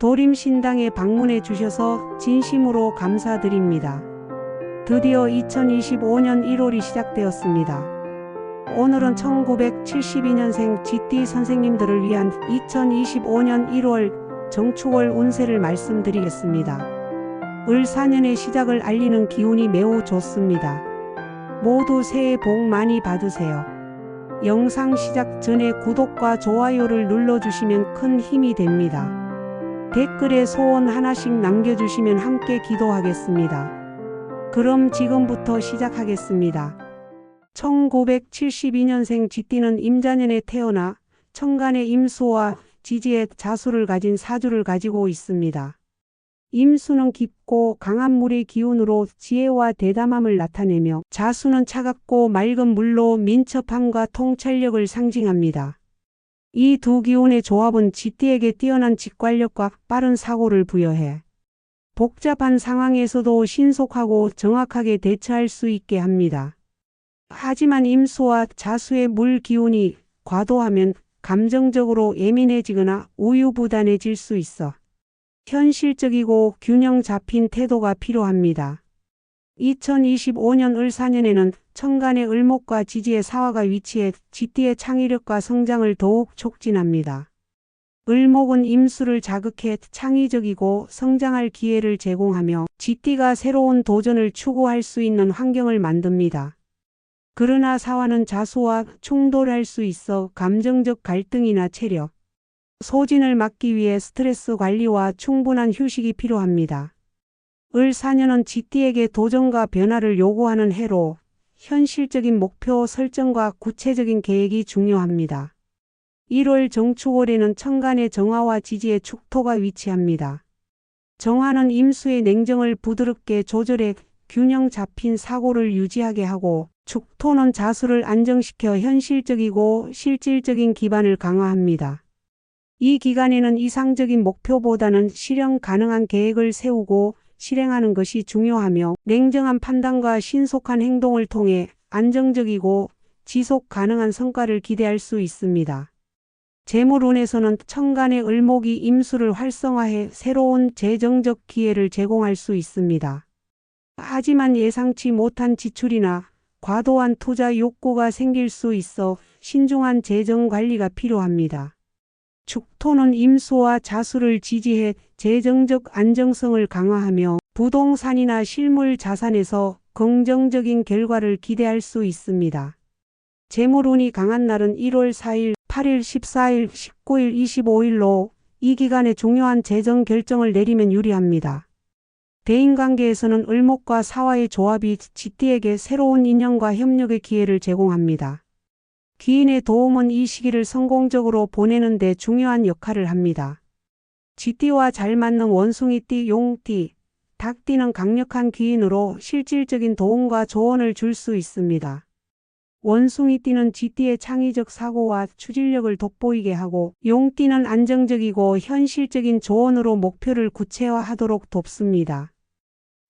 도림신당에 방문해 주셔서 진심으로 감사드립니다. 드디어 2025년 1월이 시작되었습니다. 오늘은 1972년생 GT 선생님들을 위한 2025년 1월 정축월 운세를 말씀드리겠습니다. 을 4년의 시작을 알리는 기운이 매우 좋습니다. 모두 새해 복 많이 받으세요. 영상 시작 전에 구독과 좋아요를 눌러주시면 큰 힘이 됩니다. 댓글에 소원 하나씩 남겨주시면 함께 기도하겠습니다. 그럼 지금부터 시작하겠습니다. 1972년생 GT는 임자년에 태어나 천간의 임수와 지지의 자수를 가진 사주를 가지고 있습니다. 임수는 깊고 강한 물의 기운으로 지혜와 대담함을 나타내며 자수는 차갑고 맑은 물로 민첩함과 통찰력을 상징합니다. 이 두 기운의 조합은 GT에게 뛰어난 직관력과 빠른 사고를 부여해 복잡한 상황에서도 신속하고 정확하게 대처할 수 있게 합니다. 하지만 임수와 자수의 물 기운이 과도하면 감정적으로 예민해지거나 우유부단해질 수 있어 현실적이고 균형 잡힌 태도가 필요합니다. 2025년 을 4년에는 천간의 을목과 지지의 사화가 위치해 GT의 창의력과 성장을 더욱 촉진합니다. 을목은 임수를 자극해 창의적이고 성장할 기회를 제공하며 GT가 새로운 도전을 추구할 수 있는 환경을 만듭니다. 그러나 사화는 자수와 충돌할 수 있어 감정적 갈등이나 체력, 소진을 막기 위해 스트레스 관리와 충분한 휴식이 필요합니다. 을 4년은 GT에게 도전과 변화를 요구하는 해로 현실적인 목표 설정과 구체적인 계획이 중요합니다. 1월 정축월에는 천간의 정화와 지지의 축토가 위치합니다. 정화는 임수의 냉정을 부드럽게 조절해 균형 잡힌 사고를 유지하게 하고 축토는 자수를 안정시켜 현실적이고 실질적인 기반을 강화합니다. 이 기간에는 이상적인 목표보다는 실현 가능한 계획을 세우고 실행하는 것이 중요하며 냉정한 판단과 신속한 행동을 통해 안정적이고 지속 가능한 성과를 기대할 수 있습니다. 재물운에서는 천간의 을목이 임수를 활성화해 새로운 재정적 기회를 제공할 수 있습니다. 하지만 예상치 못한 지출이나 과도한 투자 욕구가 생길 수 있어 신중한 재정 관리가 필요합니다. 축토는 임수와 자수를 지지해 재정적 안정성을 강화하며 부동산이나 실물 자산에서 긍정적인 결과를 기대할 수 있습니다. 재물운이 강한 날은 1월 4일, 8일, 14일, 19일, 25일로 이 기간에 중요한 재정 결정을 내리면 유리합니다. 대인관계에서는 을목과 사화의 조합이 GT에게 새로운 인연과 협력의 기회를 제공합니다. 귀인의 도움은 이 시기를 성공적으로 보내는 데 중요한 역할을 합니다. GT와 잘 맞는 원숭이띠, 용띠, 닭띠는 강력한 귀인으로 실질적인 도움과 조언을 줄 수 있습니다. 원숭이띠는 GT의 창의적 사고와 추진력을 돋보이게 하고 용띠는 안정적이고 현실적인 조언으로 목표를 구체화하도록 돕습니다.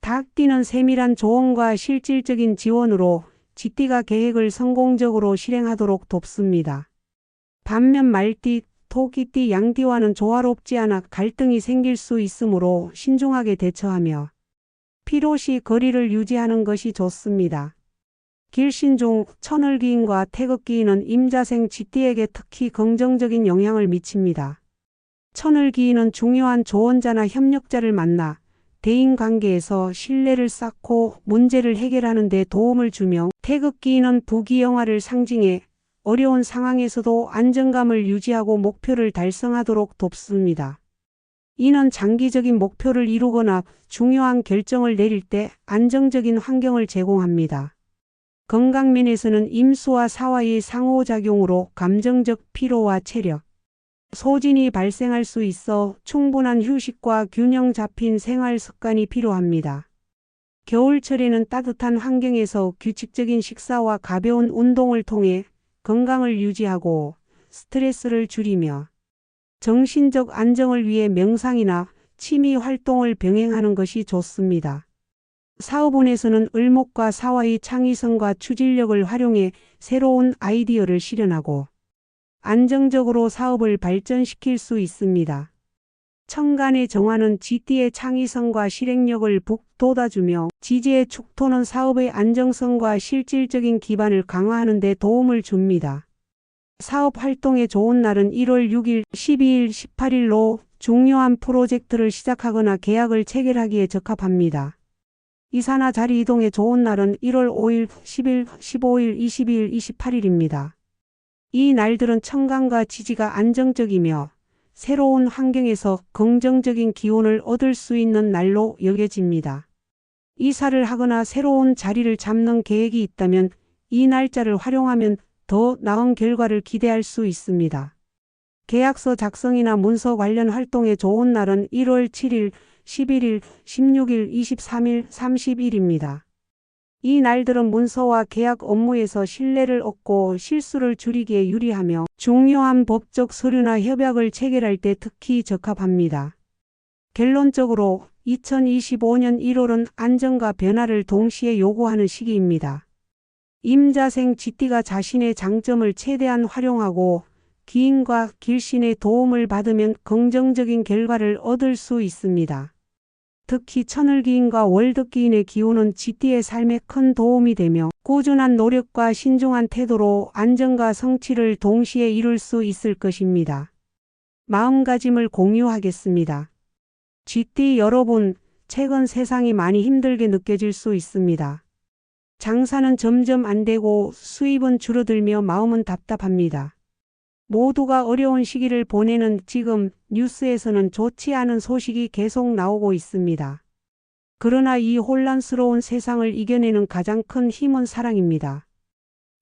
닭띠는 세밀한 조언과 실질적인 지원으로 GT가 계획을 성공적으로 실행하도록 돕습니다. 반면 말띠, 토끼띠, 양띠와는 조화롭지 않아 갈등이 생길 수 있으므로 신중하게 대처하며 필요시 거리를 유지하는 것이 좋습니다. 길신종, 천을기인과 태극기인은 임자생 GT에게 특히 긍정적인 영향을 미칩니다. 천을기인은 중요한 조언자나 협력자를 만나 대인관계에서 신뢰를 쌓고 문제를 해결하는 데 도움을 주며 태극기인은 부귀영화를 상징해 어려운 상황에서도 안정감을 유지하고 목표를 달성하도록 돕습니다. 이는 장기적인 목표를 이루거나 중요한 결정을 내릴 때 안정적인 환경을 제공합니다. 건강면에서는 임수와 사화의 상호작용으로 감정적 피로와 체력, 소진이 발생할 수 있어 충분한 휴식과 균형 잡힌 생활 습관이 필요합니다. 겨울철에는 따뜻한 환경에서 규칙적인 식사와 가벼운 운동을 통해 건강을 유지하고 스트레스를 줄이며 정신적 안정을 위해 명상이나 취미 활동을 병행하는 것이 좋습니다. 사업운에서는 을목과 사화의 창의성과 추진력을 활용해 새로운 아이디어를 실현하고 안정적으로 사업을 발전시킬 수 있습니다. 천간의 정화는 GT의 창의성과 실행력을 북돋아주며 지지의 축토는 사업의 안정성과 실질적인 기반을 강화하는 데 도움을 줍니다. 사업 활동에 좋은 날은 1월 6일, 12일, 18일로 중요한 프로젝트를 시작하거나 계약을 체결하기에 적합합니다. 이사나 자리 이동에 좋은 날은 1월 5일, 10일, 15일, 22일, 28일입니다. 이 날들은 천간과 지지가 안정적이며 새로운 환경에서 긍정적인 기운을 얻을 수 있는 날로 여겨집니다. 이사를 하거나 새로운 자리를 잡는 계획이 있다면 이 날짜를 활용하면 더 나은 결과를 기대할 수 있습니다. 계약서 작성이나 문서 관련 활동에 좋은 날은 1월 7일, 11일, 16일, 23일, 30일입니다. 이 날들은 문서와 계약 업무에서 신뢰를 얻고 실수를 줄이기에 유리하며 중요한 법적 서류나 협약을 체결할 때 특히 적합합니다. 결론적으로 2025년 1월은 안정과 변화를 동시에 요구하는 시기입니다. 임자생 GT가 자신의 장점을 최대한 활용하고 기인과 길신의 도움을 받으면 긍정적인 결과를 얻을 수 있습니다. 특히 천을기인과 월덕기인의 기운은 GT의 삶에 큰 도움이 되며 꾸준한 노력과 신중한 태도로 안정과 성취를 동시에 이룰 수 있을 것입니다. 마음가짐을 공유하겠습니다. GT 여러분, 최근 세상이 많이 힘들게 느껴질 수 있습니다. 장사는 점점 안 되고 수입은 줄어들며 마음은 답답합니다. 모두가 어려운 시기를 보내는 지금 뉴스에서는 좋지 않은 소식이 계속 나오고 있습니다. 그러나 이 혼란스러운 세상을 이겨내는 가장 큰 힘은 사랑입니다.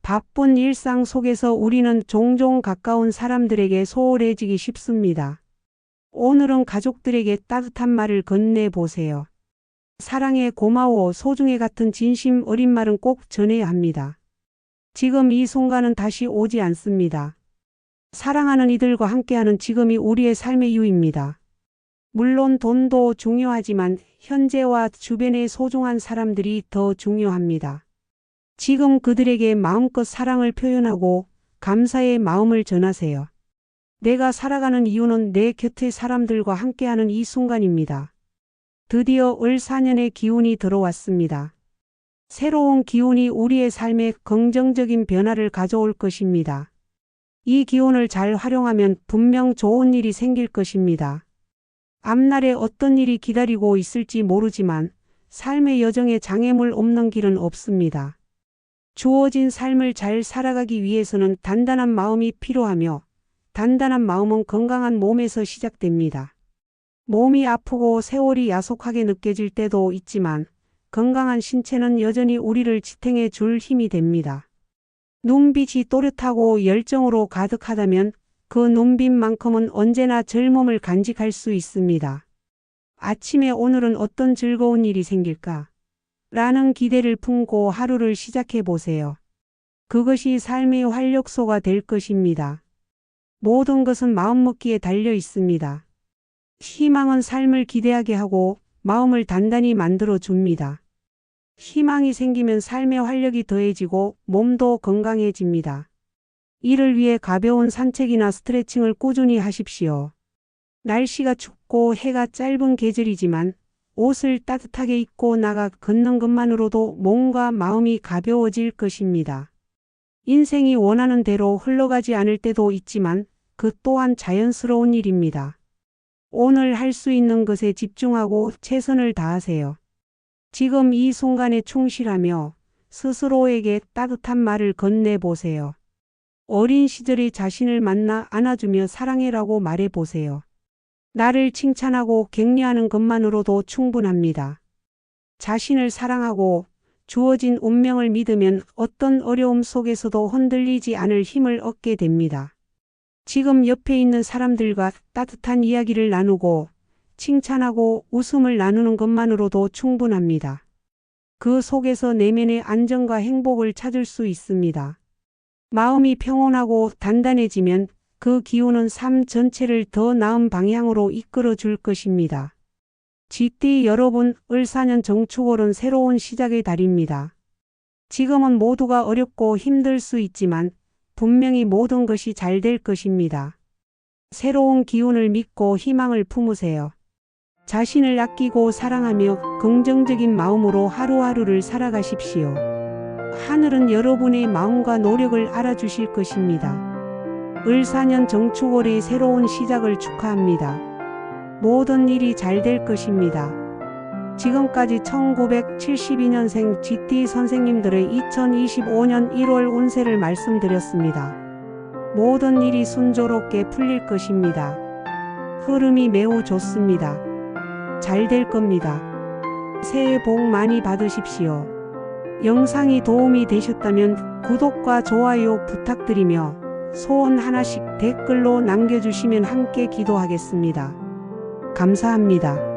바쁜 일상 속에서 우리는 종종 가까운 사람들에게 소홀해지기 쉽습니다. 오늘은 가족들에게 따뜻한 말을 건네보세요. 사랑해, 고마워, 소중해 같은 진심 어린 말은 꼭 전해야 합니다. 지금 이 순간은 다시 오지 않습니다. 사랑하는 이들과 함께하는 지금이 우리의 삶의 이유입니다. 물론 돈도 중요하지만 현재와 주변의 소중한 사람들이 더 중요합니다. 지금 그들에게 마음껏 사랑을 표현하고 감사의 마음을 전하세요. 내가 살아가는 이유는 내 곁의 사람들과 함께하는 이 순간입니다. 드디어 을사년의 기운이 들어왔습니다. 새로운 기운이 우리의 삶에 긍정적인 변화를 가져올 것입니다. 이 기운을 잘 활용하면 분명 좋은 일이 생길 것입니다. 앞날에 어떤 일이 기다리고 있을지 모르지만 삶의 여정에 장애물 없는 길은 없습니다. 주어진 삶을 잘 살아가기 위해서는 단단한 마음이 필요하며 단단한 마음은 건강한 몸에서 시작됩니다. 몸이 아프고 세월이 야속하게 느껴질 때도 있지만 건강한 신체는 여전히 우리를 지탱해 줄 힘이 됩니다. 눈빛이 또렷하고 열정으로 가득하다면 그 눈빛만큼은 언제나 젊음을 간직할 수 있습니다. 아침에 오늘은 어떤 즐거운 일이 생길까? 라는 기대를 품고 하루를 시작해 보세요. 그것이 삶의 활력소가 될 것입니다. 모든 것은 마음먹기에 달려 있습니다. 희망은 삶을 기대하게 하고 마음을 단단히 만들어 줍니다. 희망이 생기면 삶의 활력이 더해지고 몸도 건강해집니다. 이를 위해 가벼운 산책이나 스트레칭을 꾸준히 하십시오. 날씨가 춥고 해가 짧은 계절이지만 옷을 따뜻하게 입고 나가 걷는 것만으로도 몸과 마음이 가벼워질 것입니다. 인생이 원하는 대로 흘러가지 않을 때도 있지만 그 또한 자연스러운 일입니다. 오늘 할 수 있는 것에 집중하고 최선을 다하세요. 지금 이 순간에 충실하며 스스로에게 따뜻한 말을 건네보세요. 어린 시절의 자신을 만나 안아주며 사랑해라고 말해보세요. 나를 칭찬하고 격려하는 것만으로도 충분합니다. 자신을 사랑하고 주어진 운명을 믿으면 어떤 어려움 속에서도 흔들리지 않을 힘을 얻게 됩니다. 지금 옆에 있는 사람들과 따뜻한 이야기를 나누고 칭찬하고 웃음을 나누는 것만으로도 충분합니다. 그 속에서 내면의 안정과 행복을 찾을 수 있습니다. 마음이 평온하고 단단해지면 그 기운은 삶 전체를 더 나은 방향으로 이끌어 줄 것입니다. GT 여러분, 을사년 정축월은 새로운 시작의 달입니다. 지금은 모두가 어렵고 힘들 수 있지만 분명히 모든 것이 잘 될 것입니다. 새로운 기운을 믿고 희망을 품으세요. 자신을 아끼고 사랑하며 긍정적인 마음으로 하루하루를 살아가십시오. 하늘은 여러분의 마음과 노력을 알아주실 것입니다. 을사년 정축월의 새로운 시작을 축하합니다. 모든 일이 잘 될 것입니다. 지금까지 1972년생 GT 선생님들의 2025년 1월 운세를 말씀드렸습니다. 모든 일이 순조롭게 풀릴 것입니다. 흐름이 매우 좋습니다. 잘 될 겁니다. 새해 복 많이 받으십시오. 영상이 도움이 되셨다면 구독과 좋아요 부탁드리며 소원 하나씩 댓글로 남겨주시면 함께 기도하겠습니다. 감사합니다.